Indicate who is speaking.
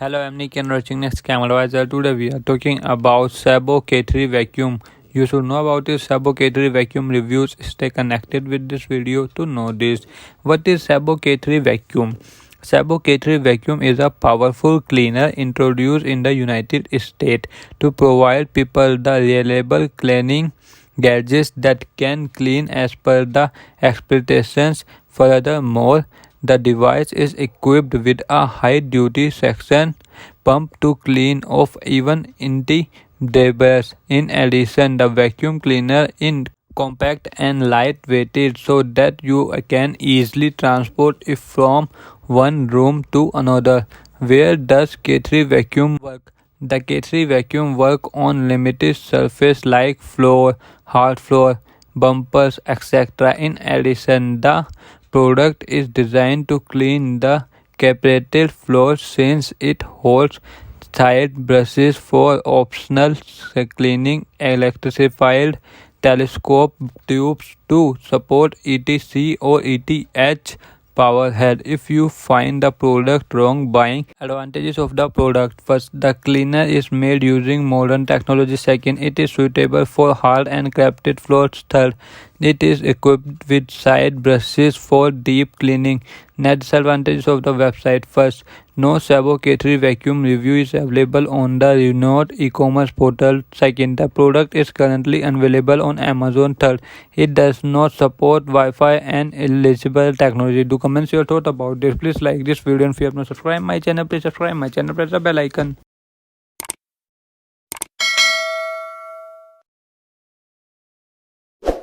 Speaker 1: Hello, I'm Nick and watching Next Camera Advisor. Today we are talking about Sebo K3 vacuum. You should know about this Sebo K3 vacuum reviews. Stay connected with this video to know this. What is Sebo K3 vacuum? Sebo K3 vacuum is a powerful cleaner introduced in the United States to provide people the reliable cleaning gadgets that can clean as per the expectations. Furthermore, the device is equipped with a high-duty suction pump to clean off even empty debris. In addition, the vacuum cleaner is compact and lightweighted so that you can easily transport it from one room to another. Where does K3 vacuum work? The K3 vacuum work on limited surface like floor, hard floor, bumpers, etc. In addition, the product is designed to clean the carpeted floor since it holds side brushes for optional cleaning, electrified telescope tubes to support ETC or ETH power head. If you find the product wrong, buying advantages of the product: first, the cleaner is made using modern technology. Second, it is suitable for hard and crafted floors. Third, it is equipped with side brushes for deep cleaning. Net disadvantages of the website: first, no Sebo K3 vacuum review is available on the renowned e-commerce portal. Second, the product is currently unavailable on Amazon. Third, it does not support Wi-Fi and eligible technology. Do comment your thought about this. Please like this video, and if you have not subscribed my channel, please subscribe my channel. Press the bell icon.